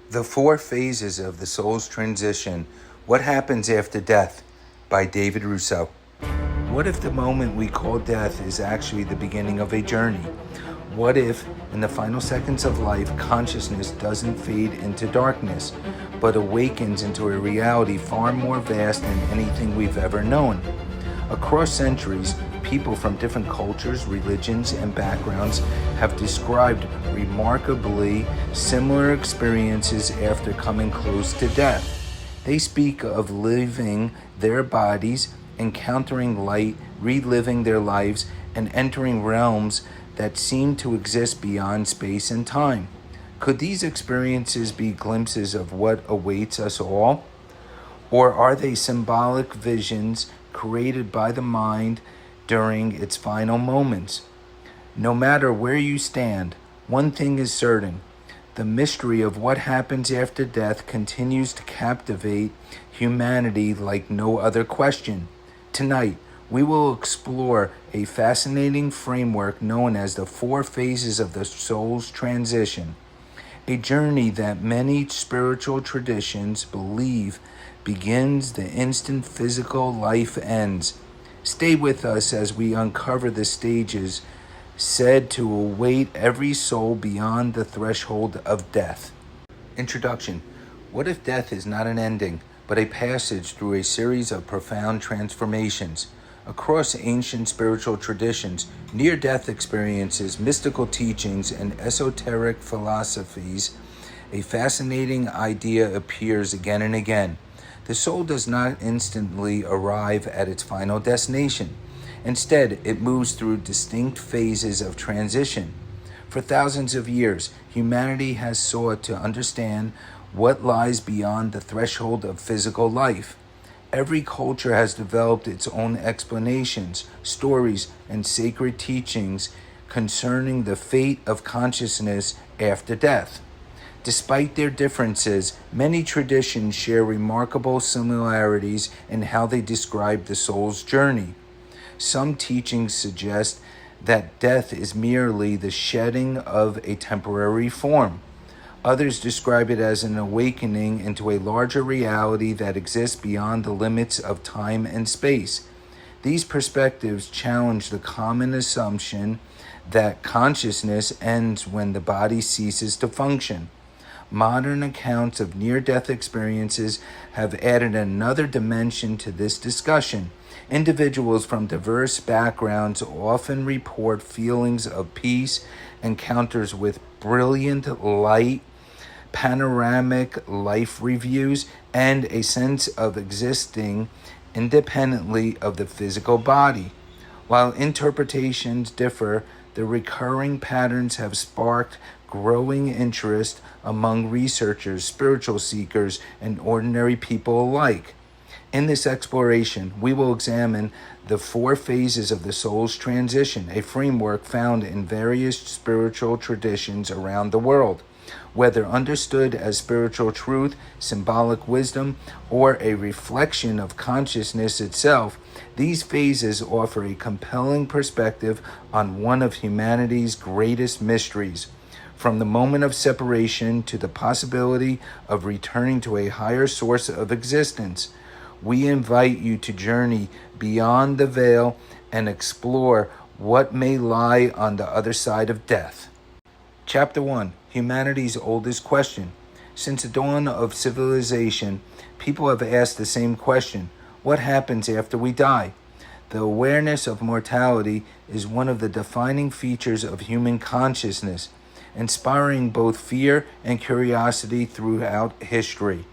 The Four Phases of the Soul's Transition, What Happens After Death, by David Russo. What if the moment we call death is actually the beginning of a journey? What if, in the final seconds of life, consciousness doesn't fade into darkness, but awakens into a reality far more vast than anything we've ever known? Across centuries, people from different cultures, religions, and backgrounds have described remarkably similar experiences after coming close to death. They speak of leaving their bodies, encountering light, reliving their lives, and entering realms that seem to exist beyond space and time. Could these experiences be glimpses of what awaits us all? Or are they symbolic visions created by the mind during its final moments? No matter where you stand, one thing is certain. The mystery of what happens after death continues to captivate humanity like no other question. Tonight, we will explore a fascinating framework known as the Four Phases of the Soul's Transition, a journey that many spiritual traditions believe begins the instant physical life ends. Stay with us as we uncover the stages said to await every soul beyond the threshold of death. Introduction. What if death is not an ending, but a passage through a series of profound transformations? Across ancient spiritual traditions, near-death experiences, mystical teachings, and esoteric philosophies, a fascinating idea appears again and again. The soul does not instantly arrive at its final destination. Instead, it moves through distinct phases of transition. For thousands of years, humanity has sought to understand what lies beyond the threshold of physical life. Every culture has developed its own explanations, stories, and sacred teachings concerning the fate of consciousness after death. Despite their differences, many traditions share remarkable similarities in how they describe the soul's journey. Some teachings suggest that death is merely the shedding of a temporary form. Others describe it as an awakening into a larger reality that exists beyond the limits of time and space. These perspectives challenge the common assumption that consciousness ends when the body ceases to function. Modern accounts of near-death experiences have added another dimension to this discussion. Individuals from diverse backgrounds often report feelings of peace, encounters with brilliant light, panoramic life reviews, and a sense of existing independently of the physical body. While interpretations differ, the recurring patterns have sparked growing interest among researchers, spiritual seekers, and ordinary people alike. In this exploration, we will examine the four phases of the soul's transition, a framework found in various spiritual traditions around the world. Whether understood as spiritual truth, symbolic wisdom, or a reflection of consciousness itself, these phases offer a compelling perspective on one of humanity's greatest mysteries. From the moment of separation to the possibility of returning to a higher source of existence, we invite you to journey beyond the veil and explore what may lie on the other side of death. Chapter 1. Humanity's oldest question. Since the dawn of civilization, people have asked the same question: what happens after we die? The awareness of mortality is one of the defining features of human consciousness, inspiring both fear and curiosity throughout history.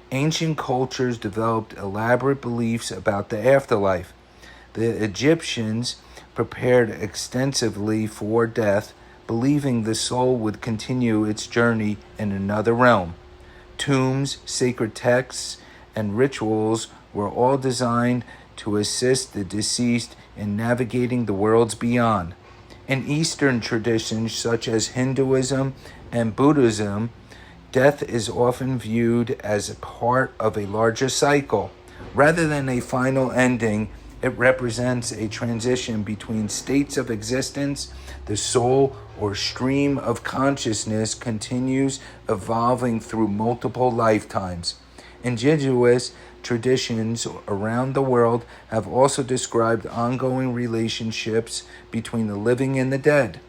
Ancient cultures developed elaborate beliefs about the afterlife. The Egyptians prepared extensively for death, believing the soul would continue its journey in another realm. Tombs, sacred texts, and rituals were all designed to assist the deceased in navigating the worlds beyond. In Eastern traditions such as Hinduism and Buddhism, death is often viewed as a part of a larger cycle. Rather than a final ending, it represents a transition between states of existence. The soul or stream of consciousness continues evolving through multiple lifetimes. Indigenous traditions around the world have also described ongoing relationships between the living and the dead.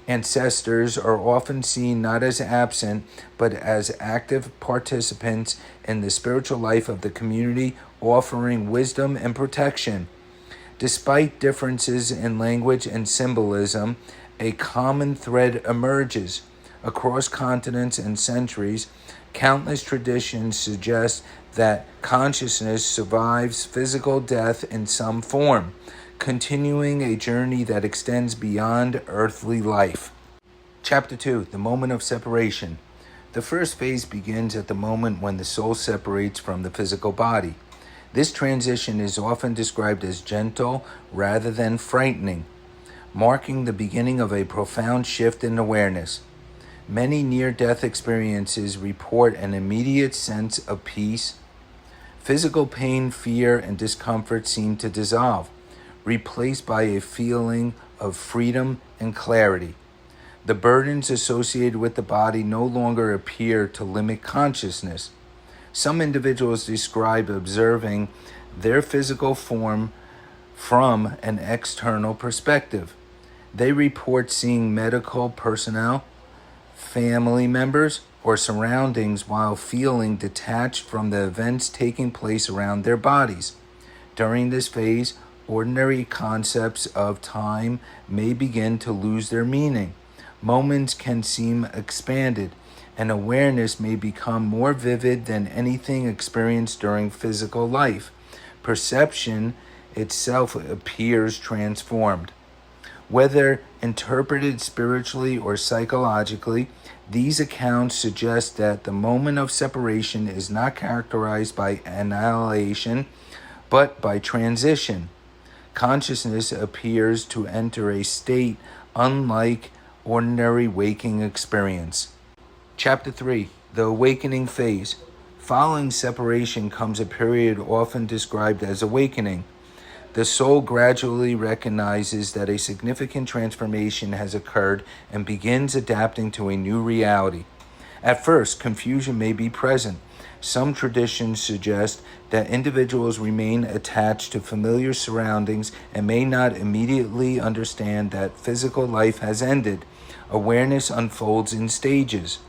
Ancestors are often seen not as absent, but as active participants in the spiritual life of the community, offering wisdom and protection. Despite differences in language and symbolism, a common thread emerges. Across continents and centuries, countless traditions suggest that consciousness survives physical death in some form, continuing a journey that extends beyond earthly life. Chapter 2, The Moment of Separation. The first phase begins at the moment when the soul separates from the physical body. This transition is often described as gentle rather than frightening, marking the beginning of a profound shift in awareness. Many near-death experiences report an immediate sense of peace. Physical pain, fear, and discomfort seem to dissolve, replaced by a feeling of freedom and clarity. The burdens associated with the body no longer appear to limit consciousness. Some individuals describe observing their physical form from an external perspective. They report seeing medical personnel, family members, or surroundings while feeling detached from the events taking place around their bodies. During this phase, ordinary concepts of time may begin to lose their meaning. Moments can seem expanded, and awareness may become more vivid than anything experienced during physical life. Perception itself appears transformed. Whether interpreted spiritually or psychologically, these accounts suggest that the moment of separation is not characterized by annihilation, but by transition. Consciousness appears to enter a state unlike ordinary waking experience. Chapter 3, The Awakening Phase. Following separation comes a period often described as awakening. The soul gradually recognizes that a significant transformation has occurred and begins adapting to a new reality. At first, confusion may be present. Some traditions suggest that individuals remain attached to familiar surroundings and may not immediately understand that physical life has ended. Awareness unfolds in stages.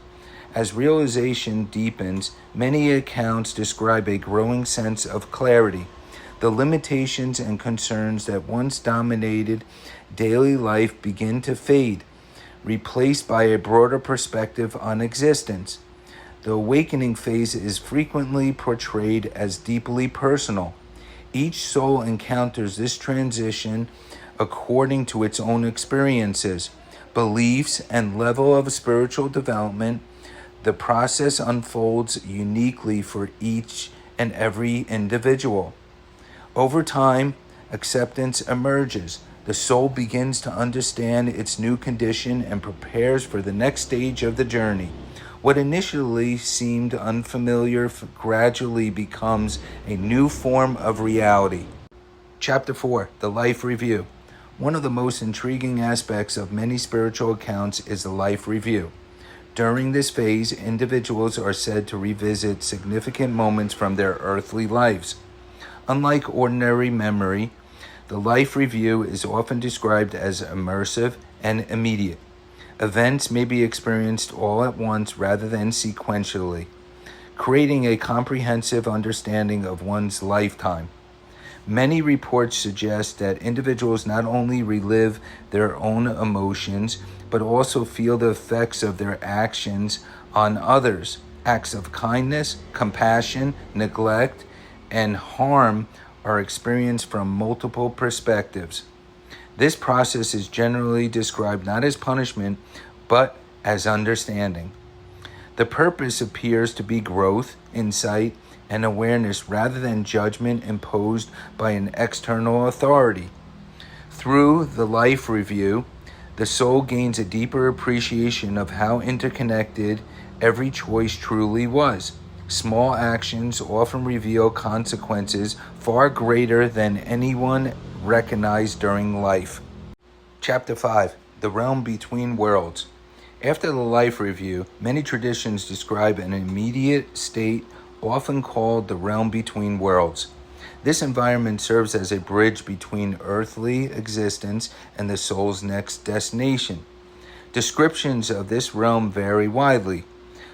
As realization deepens, many accounts describe a growing sense of clarity. The limitations and concerns that once dominated daily life begin to fade, replaced by a broader perspective on existence. The awakening phase is frequently portrayed as deeply personal. Each soul encounters this transition according to its own experiences, beliefs, and level of spiritual development. The process unfolds uniquely for each and every individual. Over time, acceptance emerges. The soul begins to understand its new condition and prepares for the next stage of the journey. What initially seemed unfamiliar gradually becomes a new form of reality. Chapter 4, The Life Review. One of the most intriguing aspects of many spiritual accounts is the life review. During this phase, individuals are said to revisit significant moments from their earthly lives. Unlike ordinary memory, the life review is often described as immersive and immediate. Events may be experienced all at once rather than sequentially, creating a comprehensive understanding of one's lifetime. Many reports suggest that individuals not only relive their own emotions, but also feel the effects of their actions on others. Acts of kindness, compassion, neglect, and harm are experienced from multiple perspectives. This process is generally described not as punishment, but as understanding. The purpose appears to be growth, insight, and awareness rather than judgment imposed by an external authority. Through the life review, the soul gains a deeper appreciation of how interconnected every choice truly was. Small actions often reveal consequences far greater than anyone recognized during life. Chapter 5, the realm between worlds. After the life review, many traditions describe an immediate state often called the realm between worlds. This environment serves as a bridge between earthly existence and the soul's next destination. Descriptions of this realm vary widely.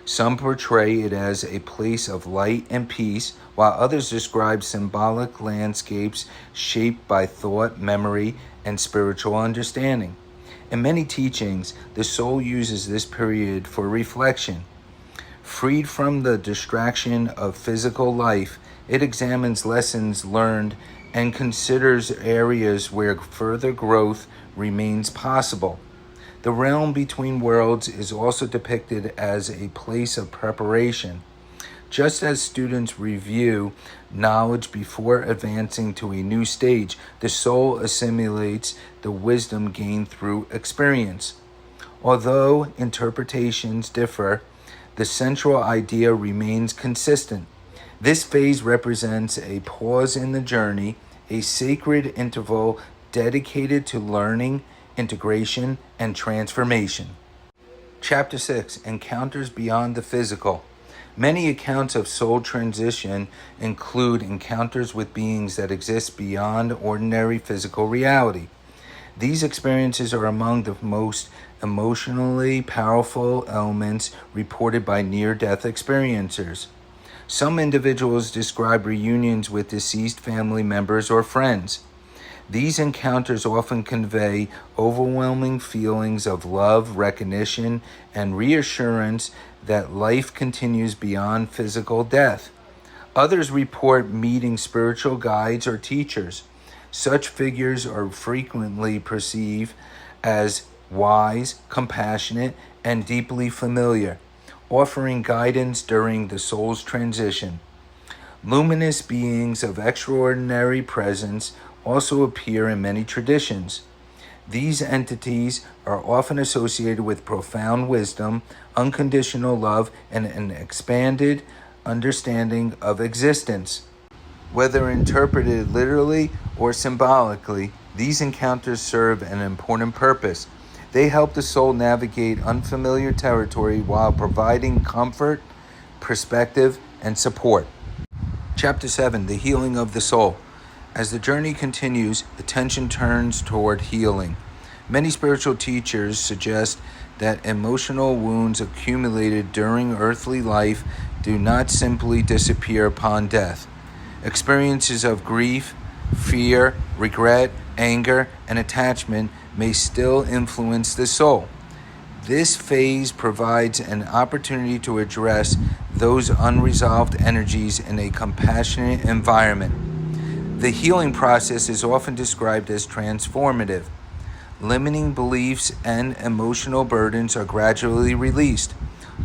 Some portray it as a place of light and peace, while others describe symbolic landscapes shaped by thought, memory, and spiritual understanding. In many teachings, the soul uses this period for reflection. Freed from the distraction of physical life, it examines lessons learned and considers areas where further growth remains possible. The realm between worlds is also depicted as a place of preparation. Just as students review knowledge before advancing to a new stage, the soul assimilates the wisdom gained through experience. Although interpretations differ, the central idea remains consistent. This phase represents a pause in the journey, a sacred interval dedicated to learning, integration, and transformation. Chapter 6: Encounters Beyond the Physical. Many accounts of soul transition include encounters with beings that exist beyond ordinary physical reality. These experiences are among the most emotionally powerful elements reported by near-death experiencers. Some individuals describe reunions with deceased family members or friends. These encounters often convey overwhelming feelings of love, recognition, and reassurance that life continues beyond physical death. Others report meeting spiritual guides or teachers. Such figures are frequently perceived as wise, compassionate, and deeply familiar, offering guidance during the soul's transition. Luminous beings of extraordinary presence also appear in many traditions. These entities are often associated with profound wisdom, unconditional love, and an expanded understanding of existence. Whether interpreted literally or symbolically, these encounters serve an important purpose. They help the soul navigate unfamiliar territory while providing comfort, perspective, and support. Chapter 7: The Healing of the Soul. As the journey continues, attention turns toward healing. Many spiritual teachers suggest that emotional wounds accumulated during earthly life do not simply disappear upon death. Experiences of grief, fear, regret, anger, and attachment may still influence the soul. This phase provides an opportunity to address those unresolved energies in a compassionate environment. The healing process is often described as transformative. Limiting beliefs and emotional burdens are gradually released,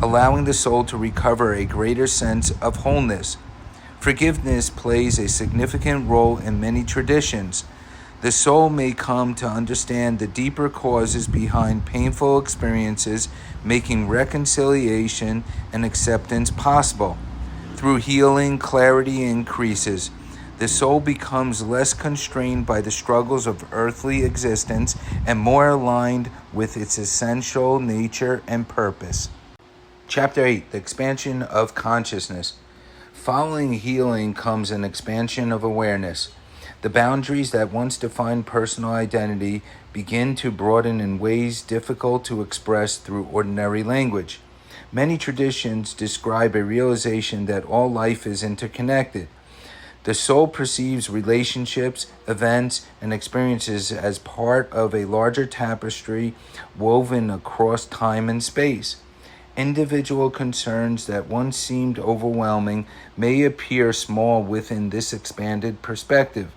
allowing the soul to recover a greater sense of wholeness. Forgiveness plays a significant role in many traditions. The soul may come to understand the deeper causes behind painful experiences, making reconciliation and acceptance possible. Through healing, clarity increases. The soul becomes less constrained by the struggles of earthly existence and more aligned with its essential nature and purpose. Chapter 8: The Expansion of Consciousness. Following healing comes an expansion of awareness. The boundaries that once defined personal identity begin to broaden in ways difficult to express through ordinary language. Many traditions describe a realization that all life is interconnected. The soul perceives relationships, events, and experiences as part of a larger tapestry woven across time and space. Individual concerns that once seemed overwhelming may appear small within this expanded perspective.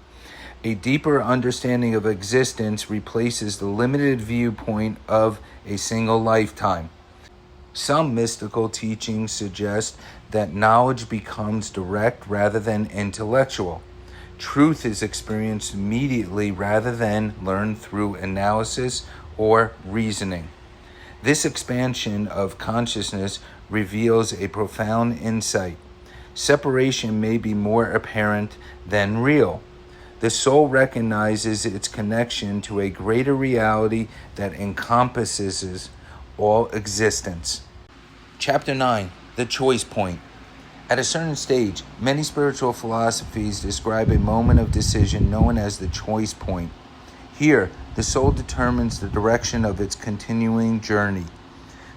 A deeper understanding of existence replaces the limited viewpoint of a single lifetime. Some mystical teachings suggest that knowledge becomes direct rather than intellectual. Truth is experienced immediately rather than learned through analysis or reasoning. This expansion of consciousness reveals a profound insight. Separation may be more apparent than real. The soul recognizes its connection to a greater reality that encompasses all existence. Chapter 9, The Choice Point. At a certain stage, many spiritual philosophies describe a moment of decision known as the choice point. Here, the soul determines the direction of its continuing journey.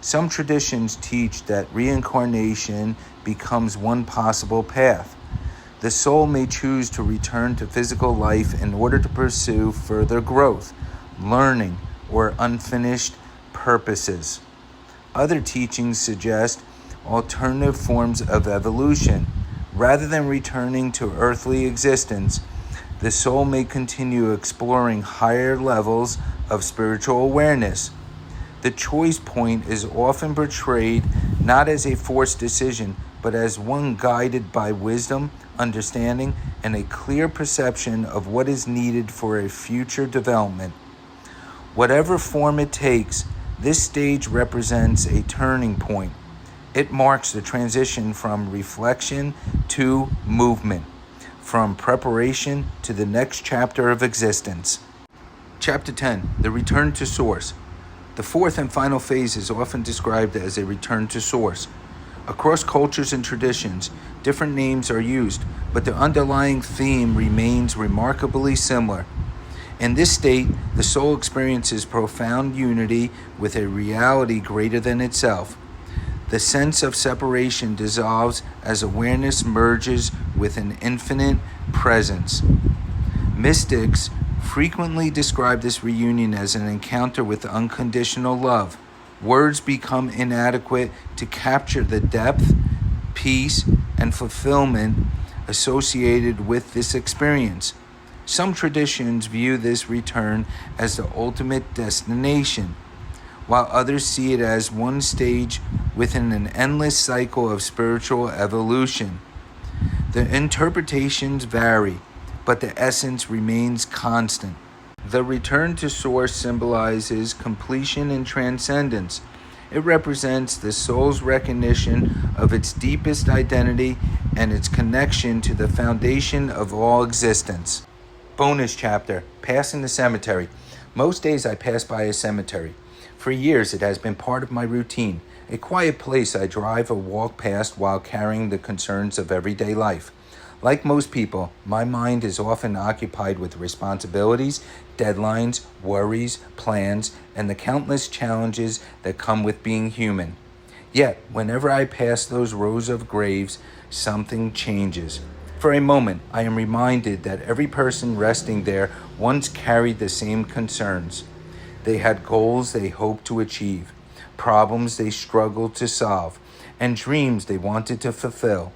Some traditions teach that reincarnation becomes one possible path. The soul may choose to return to physical life in order to pursue further growth, learning, or unfinished purposes. Other teachings suggest alternative forms of evolution. Rather than returning to earthly existence, the soul may continue exploring higher levels of spiritual awareness. The choice point is often portrayed not as a forced decision, but as one guided by wisdom, understanding, and a clear perception of what is needed for a future development. Whatever form it takes, this stage represents a turning point. It marks the transition from reflection to movement, from preparation to the next chapter of existence. Chapter 10, The Return to Source. The fourth and final phase is often described as a return to source. Across cultures and traditions, different names are used, but the underlying theme remains remarkably similar. In this state, the soul experiences profound unity with a reality greater than itself. The sense of separation dissolves as awareness merges with an infinite presence. Mystics frequently describe this reunion as an encounter with unconditional love. Words become inadequate to capture the depth, peace, and fulfillment associated with this experience. Some traditions view this return as the ultimate destination, while others see it as one stage within an endless cycle of spiritual evolution. The interpretations vary, but the essence remains constant. The return to source symbolizes completion and transcendence. It represents the soul's recognition of its deepest identity and its connection to the foundation of all existence. Bonus chapter, Passing the Cemetery. Most days I pass by a cemetery. For years it has been part of my routine, a quiet place I drive or walk past while carrying the concerns of everyday life. Like most people, my mind is often occupied with responsibilities, deadlines, worries, plans, and the countless challenges that come with being human. Yet, whenever I pass those rows of graves, something changes. For a moment, I am reminded that every person resting there once carried the same concerns. They had goals they hoped to achieve, problems they struggled to solve, and dreams they wanted to fulfill.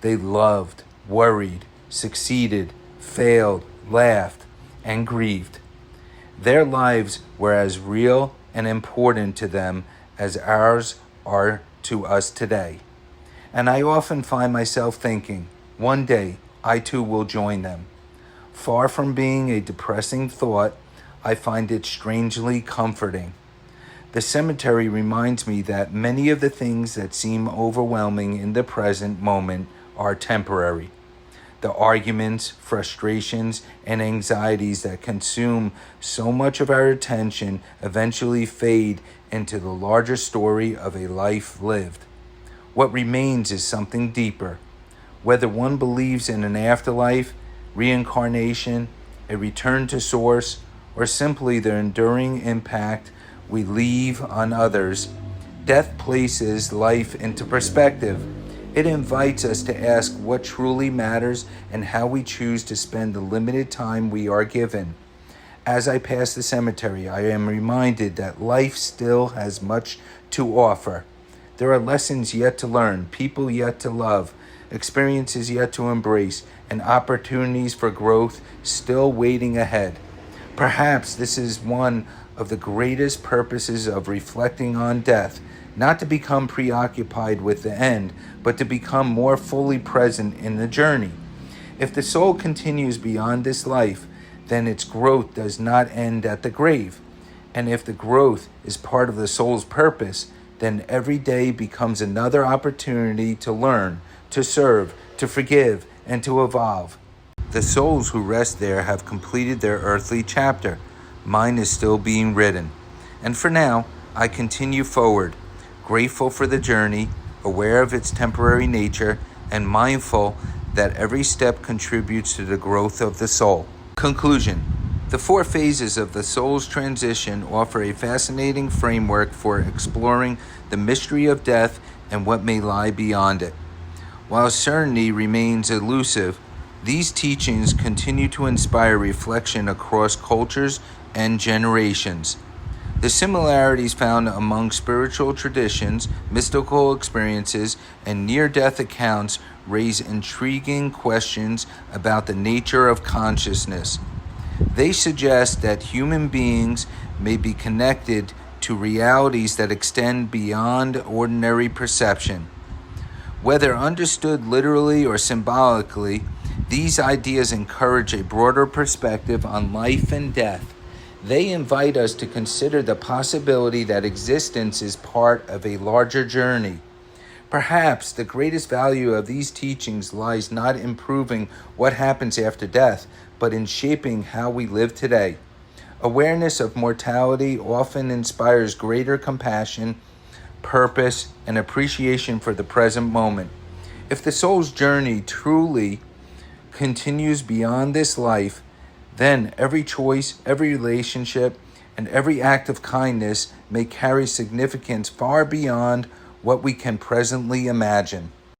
They loved, worried, succeeded, failed, laughed, and grieved. Their lives were as real and important to them as ours are to us today. And I often find myself thinking, one day I too will join them. Far from being a depressing thought, I find it strangely comforting. The cemetery reminds me that many of the things that seem overwhelming in the present moment are temporary. The arguments, frustrations, and anxieties that consume so much of our attention eventually fade into the larger story of a life lived. What remains is something deeper. Whether one believes in an afterlife, reincarnation, a return to source, or simply the enduring impact we leave on others, death places life into perspective. It invites us to ask what truly matters and how we choose to spend the limited time we are given. As I pass the cemetery, I am reminded that life still has much to offer. There are lessons yet to learn, people yet to love, experiences yet to embrace, and opportunities for growth still waiting ahead. Perhaps this is one of the greatest purposes of reflecting on death, not to become preoccupied with the end, but to become more fully present in the journey. If the soul continues beyond this life, then its growth does not end at the grave. And if the growth is part of the soul's purpose, then every day becomes another opportunity to learn, to serve, to forgive, and to evolve. The souls who rest there have completed their earthly chapter. Mine is still being written. And for now, I continue forward, grateful for the journey, aware of its temporary nature, and mindful that every step contributes to the growth of the soul. Conclusion. The 4 phases of the soul's transition offer a fascinating framework for exploring the mystery of death and what may lie beyond it. While certainty remains elusive, these teachings continue to inspire reflection across cultures and generations. The similarities found among spiritual traditions, mystical experiences, and near-death accounts raise intriguing questions about the nature of consciousness. They suggest that human beings may be connected to realities that extend beyond ordinary perception. Whether understood literally or symbolically, these ideas encourage a broader perspective on life and death. They invite us to consider the possibility that existence is part of a larger journey. Perhaps the greatest value of these teachings lies not in proving what happens after death, but in shaping how we live today. Awareness of mortality often inspires greater compassion, purpose, and appreciation for the present moment. If the soul's journey truly continues beyond this life, then every choice, every relationship, and every act of kindness may carry significance far beyond what we can presently imagine.